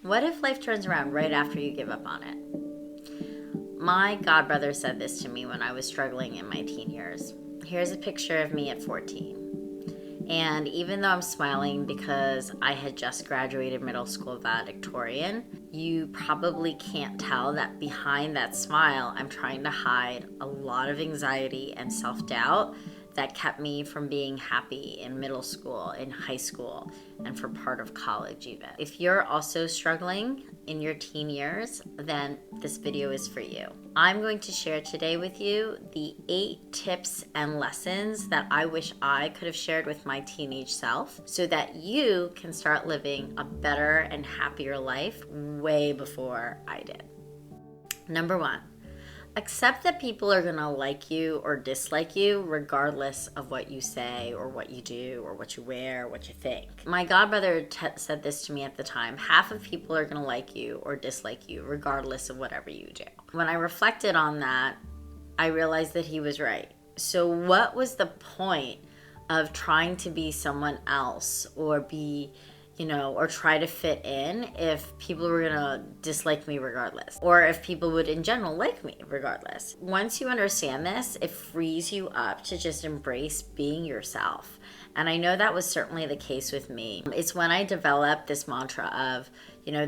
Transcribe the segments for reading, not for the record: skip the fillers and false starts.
What if life turns around right after you give up on it? My godbrother said this to me when I was struggling in my teen years. Here's a picture of me at 14. And even though I'm smiling because I had just graduated middle school valedictorian, you probably can't tell that behind that smile, I'm trying to hide a lot of anxiety and self-doubt that kept me from being happy in middle school, in high school, and for part of college even. If you're also struggling in your teen years, then this video is for you. I'm going to share today with you the 8 tips and lessons that I wish I could have shared with my teenage self so that you can start living a better and happier life way before I did. Number 1. Accept that people are gonna like you or dislike you regardless of what you say or what you do or what you wear or what you think. My godbrother said this to me at the time. Half of people are gonna like you or dislike you regardless of whatever you do. When I reflected on that, I realized that he was right. So what was the point of trying to be someone else or be or try to fit in if people were gonna dislike me regardless, or if people would in general like me regardless. Once you understand this, it frees you up to just embrace being yourself. And I know that was certainly the case with me. It's when I developed this mantra of,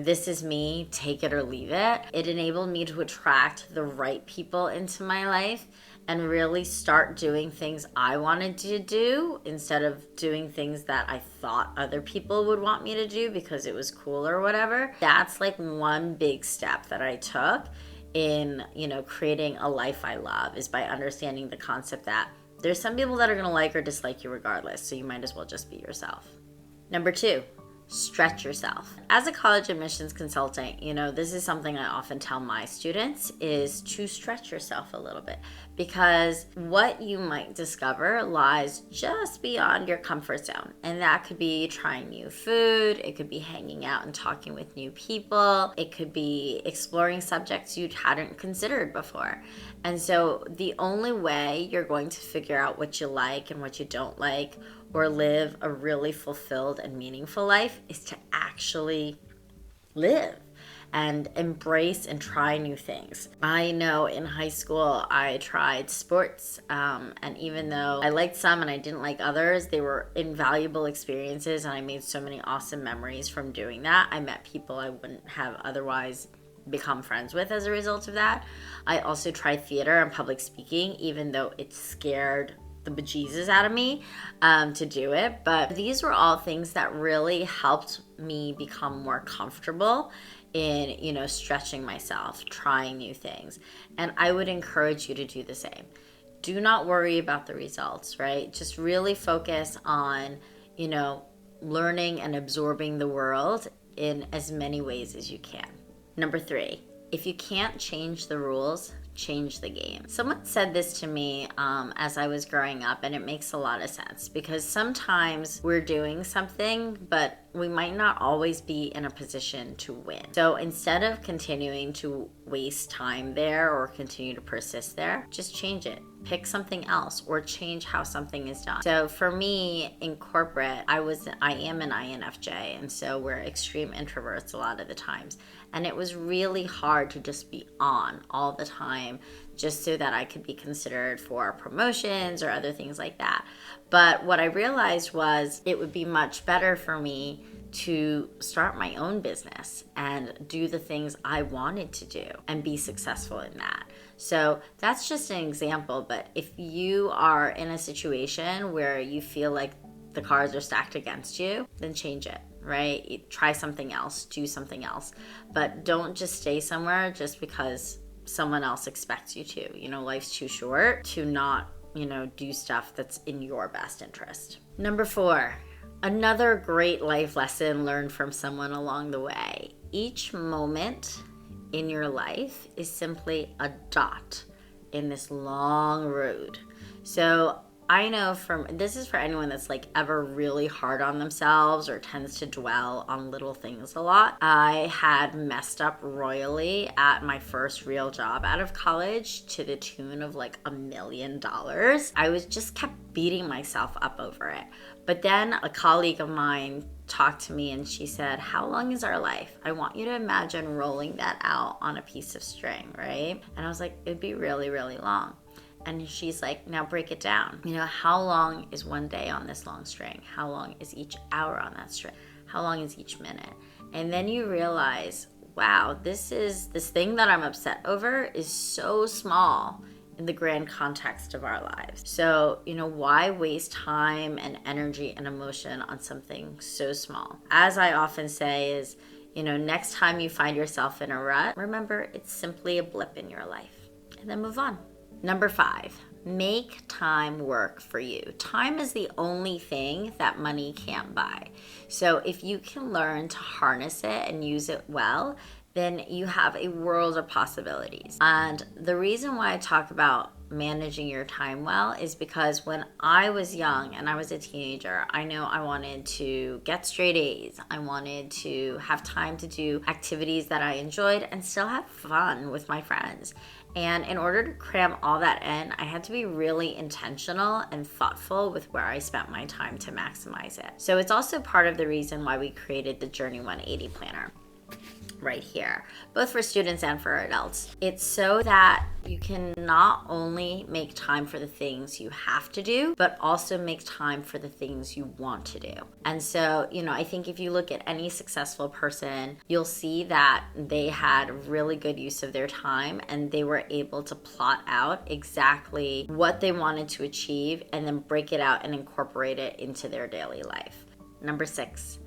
this is me, take it or leave it. It enabled me to attract the right people into my life and really start doing things I wanted to do instead of doing things that I thought other people would want me to do because it was cool or whatever. That's like one big step that I took in, creating a life I love, is by understanding the concept that there's some people that are gonna like or dislike you regardless, so you might as well just be yourself. Number 2. Stretch yourself. As a college admissions consultant, this is something I often tell my students, is to stretch yourself a little bit, because what you might discover lies just beyond your comfort zone. And that could be trying new food, it could be hanging out and talking with new people, it could be exploring subjects you hadn't considered before. And so the only way you're going to figure out what you like and what you don't like, or live a really fulfilled and meaningful life, is to actually live and embrace and try new things. I know in high school I tried sports, and even though I liked some and I didn't like others, they were invaluable experiences and I made so many awesome memories from doing that. I met people I wouldn't have otherwise become friends with as a result of that. I also tried theater and public speaking, even though it scared the bejesus out of me to do it. But these were all things that really helped me become more comfortable in, stretching myself, trying new things. And I would encourage you to do the same. Do not worry about the results, right? Just really focus on, learning and absorbing the world in as many ways as you can. Number 3, if you can't change the rules, change the game. Someone said this to me as I was growing up, and it makes a lot of sense, because sometimes we're doing something, but we might not always be in a position to win. So instead of continuing to waste time there or continue to persist there, just change it. Pick something else or change how something is done. So for me in corporate, I am an INFJ, and so we're extreme introverts a lot of the times. And it was really hard to just be on all the time just so that I could be considered for promotions or other things like that. But what I realized was it would be much better for me to start my own business and do the things I wanted to do and be successful in that. So that's just an example, but if you are in a situation where you feel like the cards are stacked against you, then change it, right? Try something else, do something else, but don't just stay somewhere just because someone else expects you to. Life's too short to not, do stuff that's in your best interest. Number 4, another great life lesson learned from someone along the way. Each moment in your life is simply a dot in this long road. So I know this is for anyone that's like ever really hard on themselves or tends to dwell on little things a lot. I had messed up royally at my first real job out of college to the tune of like $1 million. I was just kept beating myself up over it. But then a colleague of mine talked to me and she said, how long is our life? I want you to imagine rolling that out on a piece of string, right? And I was like, it'd be really, really long. And she's like, now break it down. You know, how long is one day on this long string? How long is each hour on that string? How long is each minute? And then you realize, wow, this thing that I'm upset over is so small in the grand context of our lives. So, you know, why waste time and energy and emotion on something so small? As I often say is, you know, next time you find yourself in a rut, remember it's simply a blip in your life and then move on. Number 5, make time work for you. Time is the only thing that money can't buy. So if you can learn to harness it and use it well, then you have a world of possibilities. And the reason why I talk about managing your time well is because when I was young and I was a teenager, I know I wanted to get straight A's. I wanted to have time to do activities that I enjoyed and still have fun with my friends. And in order to cram all that in, I had to be really intentional and thoughtful with where I spent my time to maximize it. So it's also part of the reason why we created the Journey 180 Planner right here, both for students and for adults. It's so that you can not only make time for the things you have to do, but also make time for the things you want to do. And so, you know, I think if you look at any successful person, you'll see that they had really good use of their time and they were able to plot out exactly what they wanted to achieve and then break it out and incorporate it into their daily life. Number 6,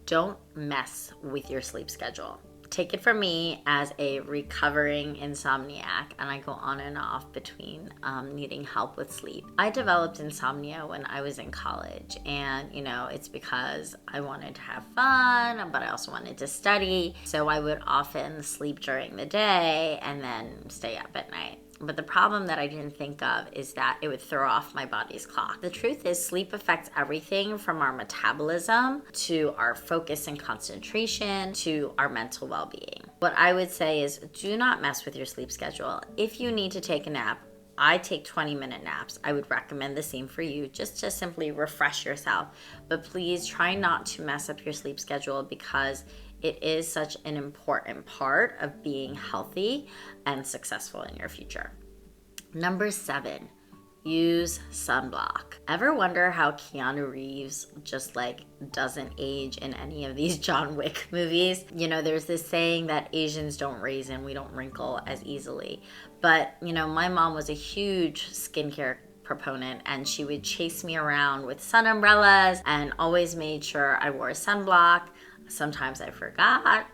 don't mess with your sleep schedule. Take it from me as a recovering insomniac, and I go on and off between needing help with sleep. I developed insomnia when I was in college, and you know, it's because I wanted to have fun, but I also wanted to study. So I would often sleep during the day and then stay up at night. But the problem that I didn't think of is that it would throw off my body's clock. The truth is, sleep affects everything from our metabolism to our focus and concentration to our mental well-being. What I would say is do not mess with your sleep schedule. If you need to take a nap, I take 20-minute naps. I would recommend the same for you, just to simply refresh yourself. But please try not to mess up your sleep schedule because it is such an important part of being healthy and successful in your future. Number 7, use sunblock. Ever wonder how Keanu Reeves just like doesn't age in any of these John Wick movies? You know, there's this saying that Asians don't raisin, we don't wrinkle as easily. But, you know, my mom was a huge skincare proponent and she would chase me around with sun umbrellas and always made sure I wore sunblock. Sometimes I forgot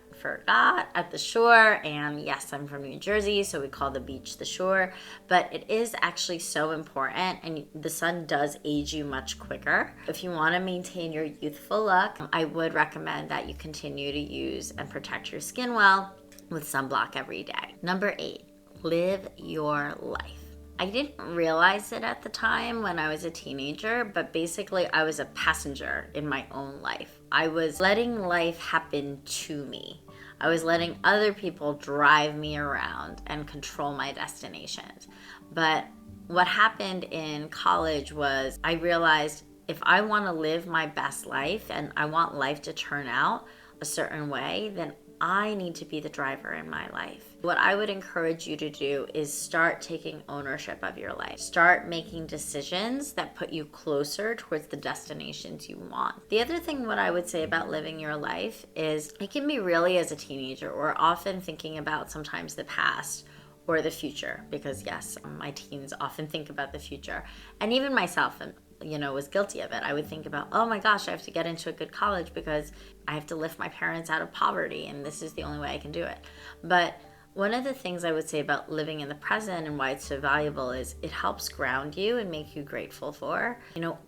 at the shore, and yes, I'm from New Jersey, so we call the beach the shore, but it is actually so important, and the sun does age you much quicker. If you want to maintain your youthful look, I would recommend that you continue to use and protect your skin well with sunblock every day. Number 8, live your life. I didn't realize it at the time when I was a teenager, but basically I was a passenger in my own life. I was letting life happen to me. I was letting other people drive me around and control my destinations. But what happened in college was I realized if I want to live my best life and I want life to turn out a certain way, then I need to be the driver in my life. What I would encourage you to do is start taking ownership of your life. Start making decisions that put you closer towards the destinations you want. The other thing what I would say about living your life is it can be really as a teenager, we're often thinking about sometimes the past or the future, because yes, my teens often think about the future. And even myself, was guilty of it. I would think about, oh my gosh, I have to get into a good college because I have to lift my parents out of poverty and this is the only way I can do it. But One of the things I would say about living in the present and why it's so valuable is it helps ground you and make you grateful for,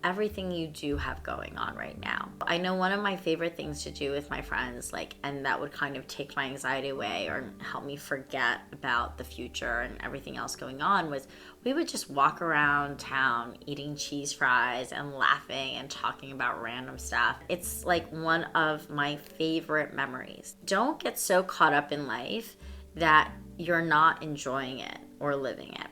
everything you do have going on right now. I know one of my favorite things to do with my friends, and that would kind of take my anxiety away or help me forget about the future and everything else going on, was we would just walk around town eating cheese fries and laughing and talking about random stuff. It's like one of my favorite memories. Don't get so caught up in life that you're not enjoying it or living it.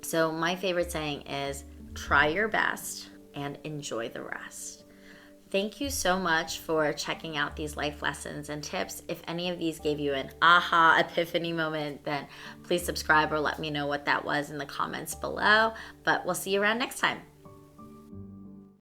So my favorite saying is, try your best and enjoy the rest. Thank you so much for checking out these life lessons and tips. If any of these gave you an aha epiphany moment, then please subscribe or let me know what that was in the comments below. But we'll see you around next time.